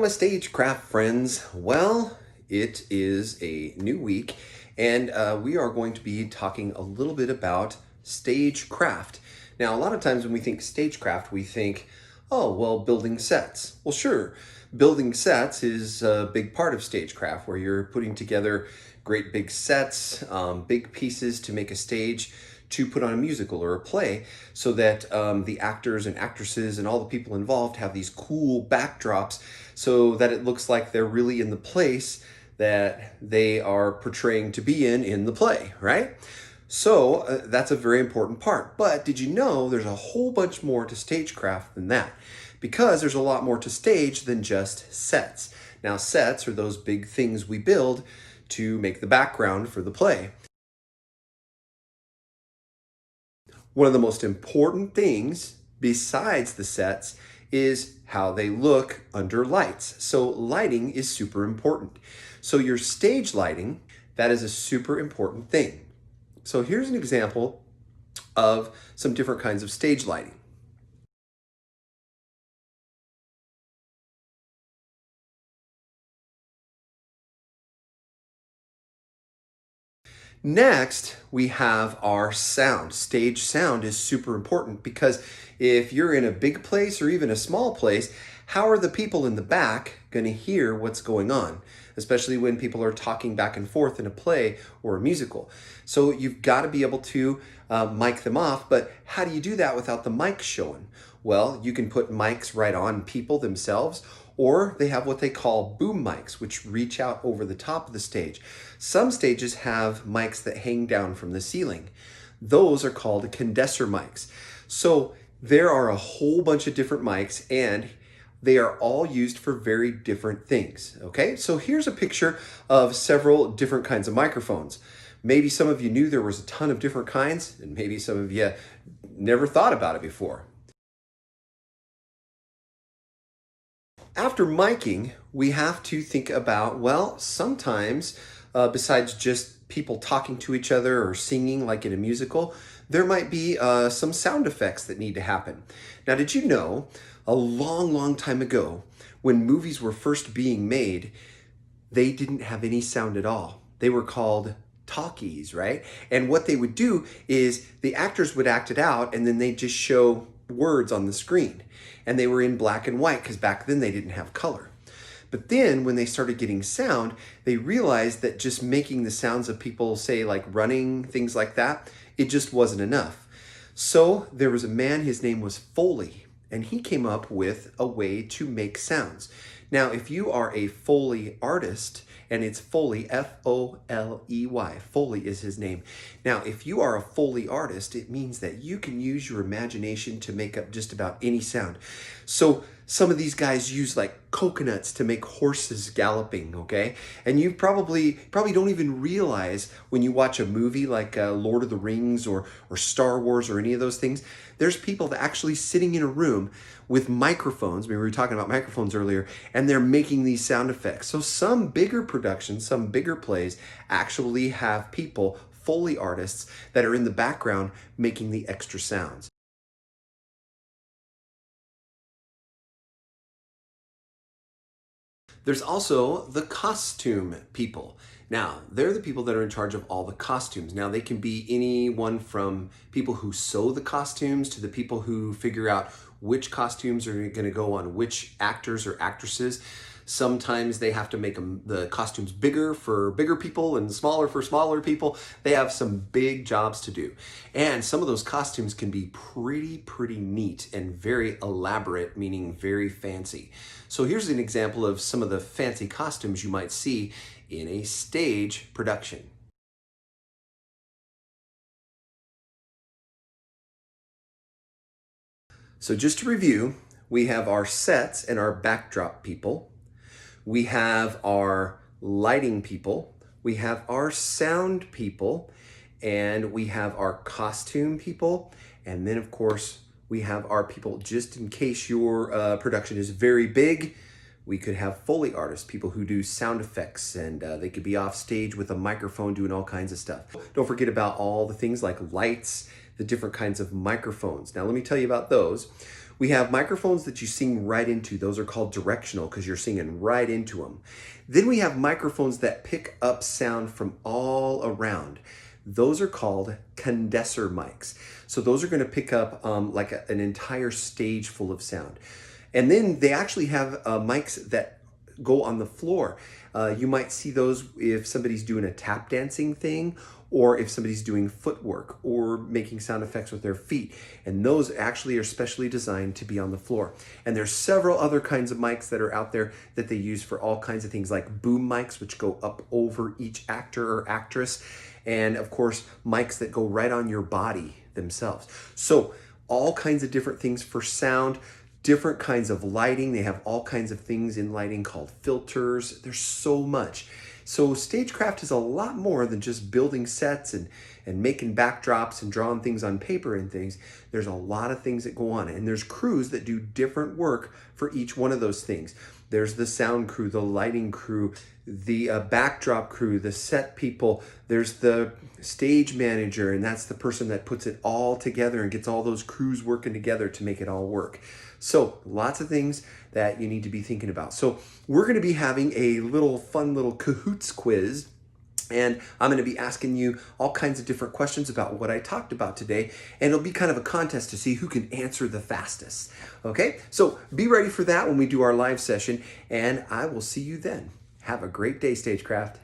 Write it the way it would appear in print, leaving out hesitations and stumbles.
my Stagecraft friends. Well, it is a new week, and we are going to be talking a little bit about stagecraft. Now, a lot of times when we think stagecraft, we think, oh, well, building sets. Well, sure, building sets is a big part of stagecraft, where you're putting together great big sets, big pieces to make a stage to put on a musical or a play, so that the actors and actresses and all the people involved have these cool backdrops so that it looks like they're really in the place that they are portraying to be in the play, right? So that's a very important part. But did you know there's a whole bunch more to stagecraft than that? Because there's a lot more to stage than just sets. Now, sets are those big things we build to make the background for the play. One of the most important things besides the sets is how they look under lights. So lighting is super important. So your stage lighting, that is a super important thing. So here's an example of some different kinds of stage lighting. Next, we have our sound. Stage sound is super important because if you're in a big place or even a small place, how are the people in the back going to hear what's going on? Especially when people are talking back and forth in a play or a musical. So you've got to be able to mic them off, but how do you do that without the mic showing? Well, you can put mics right on people themselves, or they have what they call boom mics, which reach out over the top of the stage. Some stages have mics that hang down from the ceiling. Those are called condenser mics. So there are a whole bunch of different mics, and they are all used for very different things, okay? So here's a picture of several different kinds of microphones. Maybe some of you knew there was a ton of different kinds, and maybe some of you never thought about it before. After miking, we have to think about, well, sometimes besides just people talking to each other or singing like in a musical, there might be some sound effects that need to happen. Now, did you know a long, long time ago, when movies were first being made, they didn't have any sound at all. They were called talkies, right? And what they would do is the actors would act it out, and then they'd just show words on the screen. And they were in black and white because back then they didn't have color. But then when they started getting sound, they realized that just making the sounds of people, say, like running, things like that, it just wasn't enough. So there was a man, his name was Foley, and he came up with a way to make sounds. Now, if you are a Foley artist, and it's Foley, F-O-L-E-Y. Foley is his name. Now, if you are a Foley artist, it means that you can use your imagination to make up just about any sound. So some of these guys use like coconuts to make horses galloping, okay? And you probably don't even realize when you watch a movie like Lord of the Rings or Star Wars or any of those things, there's people that actually sitting in a room with microphones. We were talking about microphones earlier, and they're making these sound effects. So some bigger productions, some bigger plays actually have people, Foley artists, that are in the background making the extra sounds. There's also the costume people. Now, they're the people that are in charge of all the costumes. Now, they can be anyone from people who sew the costumes to the people who figure out which costumes are going to go on which actors or actresses. Sometimes they have to make the costumes bigger for bigger people and smaller for smaller people. They have some big jobs to do. And some of those costumes can be pretty neat and very elaborate, meaning very fancy. So here's an example of some of the fancy costumes you might see in a stage production. So just to review, we have our sets and our backdrop people. We have our lighting people. We have our sound people. And we have our costume people. And then, of course, we have our people, just in case your production is very big, We could have Foley artists, people who do sound effects, and they could be off stage with a microphone doing all kinds of stuff. Don't forget about all the things like lights, the different kinds of microphones. Now let me tell you about those. We have microphones that you sing right into. Those are called directional because you're singing right into them. Then we have microphones that pick up sound from all around. Those are called condenser mics. So those are going to pick up like an entire stage full of sound. And then they actually have mics that go on the floor. You might see those if somebody's doing a tap dancing thing, or if somebody's doing footwork or making sound effects with their feet. And those actually are specially designed to be on the floor. And there's several other kinds of mics that are out there that they use for all kinds of things, like boom mics, which go up over each actor or actress. And of course, mics that go right on your body themselves. So all kinds of different things for sound, different kinds of lighting. They have all kinds of things in lighting called filters. There's so much. So Stagecraft is a lot more than just building sets and making backdrops and drawing things on paper and things. There's a lot of things that go on, and there's crews that do different work for each one of those things. There's the sound crew, the lighting crew, the backdrop crew, the set people. There's the stage manager, and that's the person that puts it all together and gets all those crews working together to make it all work. So lots of things that you need to be thinking about. So we're going to be having a fun little Kahoots quiz. And I'm going to be asking you all kinds of different questions about what I talked about today. And it'll be kind of a contest to see who can answer the fastest. Okay, so be ready for that when we do our live session. And I will see you then. Have a great day, Stagecraft.